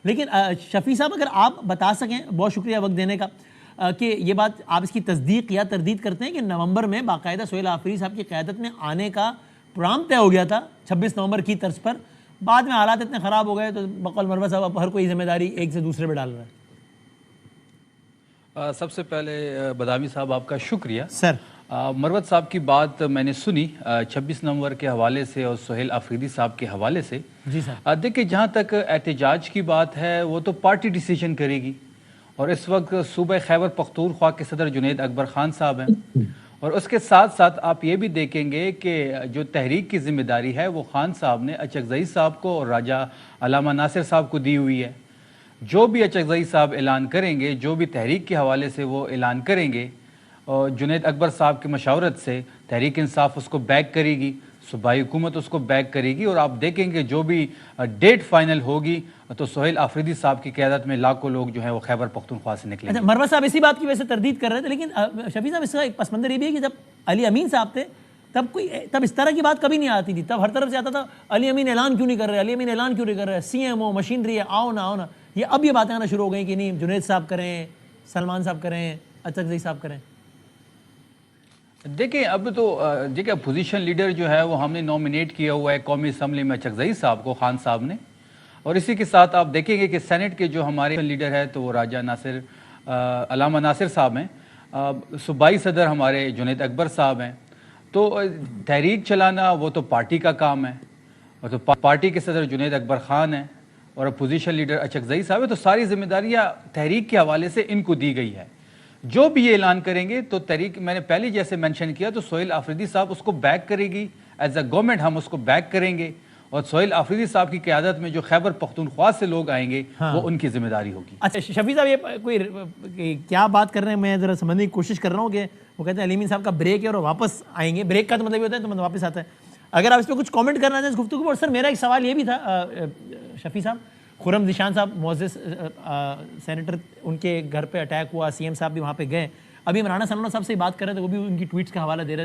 لیکن شفیع صاحب اگر آپ بتا سکیں، بہت شکریہ وقت دینے کا، کہ یہ بات آپ اس کی تصدیق یا تردید کرتے ہیں کہ نومبر میں باقاعدہ سہیل آفریدی صاحب کی قیادت میں آنے کا پروگرام طے ہو گیا تھا 26 نومبر کی طرز پر، بعد میں حالات اتنے خراب ہو گئے تو بقول مروت صاحب اب ہر کوئی ذمہ داری ایک سے دوسرے پہ ڈال رہا ہے؟ سب سے پہلے بادامی صاحب آپ کا شکریہ سر۔ مروت صاحب کی بات میں نے سنی 26 نومبر کے حوالے سے اور سہیل آفریدی صاحب کے حوالے سے۔ جی سر۔ دیکھیں جہاں تک احتجاج کی بات ہے وہ تو پارٹی ڈیسیجن کرے گی، اور اس وقت صوبہ خیبر پختونخوا کے صدر جنید اکبر خان صاحب ہیں، اور اس کے ساتھ ساتھ آپ یہ بھی دیکھیں گے کہ جو تحریک کی ذمہ داری ہے وہ خان صاحب نے اچکزئی صاحب کو اور راجہ علامہ ناصر صاحب کو دی ہوئی ہے۔ جو بھی اچکزئی صاحب اعلان کریں گے، جو بھی تحریک کے حوالے سے وہ اعلان کریں گے، اور جنید اکبر صاحب کی مشاورت سے تحریک انصاف اس کو بیک کرے گی، صوبائی حکومت اس کو بیک کرے گی، اور آپ دیکھیں گے جو بھی ڈیٹ فائنل ہوگی تو سہیل آفریدی صاحب کی قیادت میں لاکھوں لوگ جو ہیں وہ خیبر پختونخوا سے نکلیں گے۔ اچھا، مروت صاحب اسی بات کی وجہ سے تردید کر رہے تھے، لیکن شفیع صاحب اس کا ایک پس منظر یہ بھی ہے کہ جب علی امین صاحب تھے تب اس طرح کی بات کبھی نہیں آتی تھی، تب ہر طرف سے آتا تھا علی امین اعلان کیوں نہیں کر رہے، علی امین اعلان کیوں نہیں کر رہے، سی ایم او مشینری ہے، آؤ نا۔ یہ اب یہ باتیں آنا شروع ہو گئی کہ نہیں جنید صاحب کریں، سلمان صاحب کریں، اچکزئی صاحب کریں۔ دیکھیں اب تو دیکھیں اپوزیشن لیڈر جو ہے وہ ہم نے نومینیٹ کیا ہوا ہے قومی اسمبلی میں اچکزئی صاحب کو، خان صاحب نے، اور اسی کے ساتھ آپ دیکھیں گے کہ سینٹ کے جو ہمارے لیڈر ہے تو وہ راجہ ناصر علامہ ناصر صاحب ہیں، صوبائی صدر ہمارے جنید اکبر صاحب ہیں۔ تو تحریک چلانا وہ تو پارٹی کا کام ہے، اور تو پارٹی کے صدر جنید اکبر خان ہیں اور اپوزیشن لیڈر اچکزئی صاحب ہے، تو ساری ذمہ داریاں تحریک کے حوالے سے ان کو دی گئی ہے۔ جو بھی یہ اعلان کریں گے تو تحریک، میں نے پہلے جیسے مینشن کیا، تو سہیل آفریدی صاحب اس کو بیک کرے گی، ایز اے گورنمنٹ ہم اس کو بیک کریں گے، اور سہیل آفریدی صاحب کی قیادت میں جو خیبر پختونخوا سے لوگ آئیں گے وہ ان کی ذمہ داری ہوگی۔ اچھا شفیع صاحب، یہ کوئی کیا بات کر رہے ہیں، میں ذرا سمجھنے کی کوشش کر رہا ہوں کہ وہ کہتے ہیں علی امین صاحب کا بریک ہے اور واپس آئیں گے، بریک کا تو مطلب یہ ہوتا ہے تو مطلب واپس آتا ہے۔ اگر آپ اس پہ کچھ کامنٹ کرنا چاہیں اس گفتگو پر۔ سر میرا ایک سوال یہ بھی تھا شفیع صاحب، خرم ذیشان صاحب معزز سینیٹر، ان کے گھر پہ اٹیک ہوا، سی ایم صاحب بھی وہاں پہ گئے، ابھی عمران صاحب سے بات کر رہے تھے، وہ بھی ان کی ٹویٹس کا حوالہ دے رہے تھے۔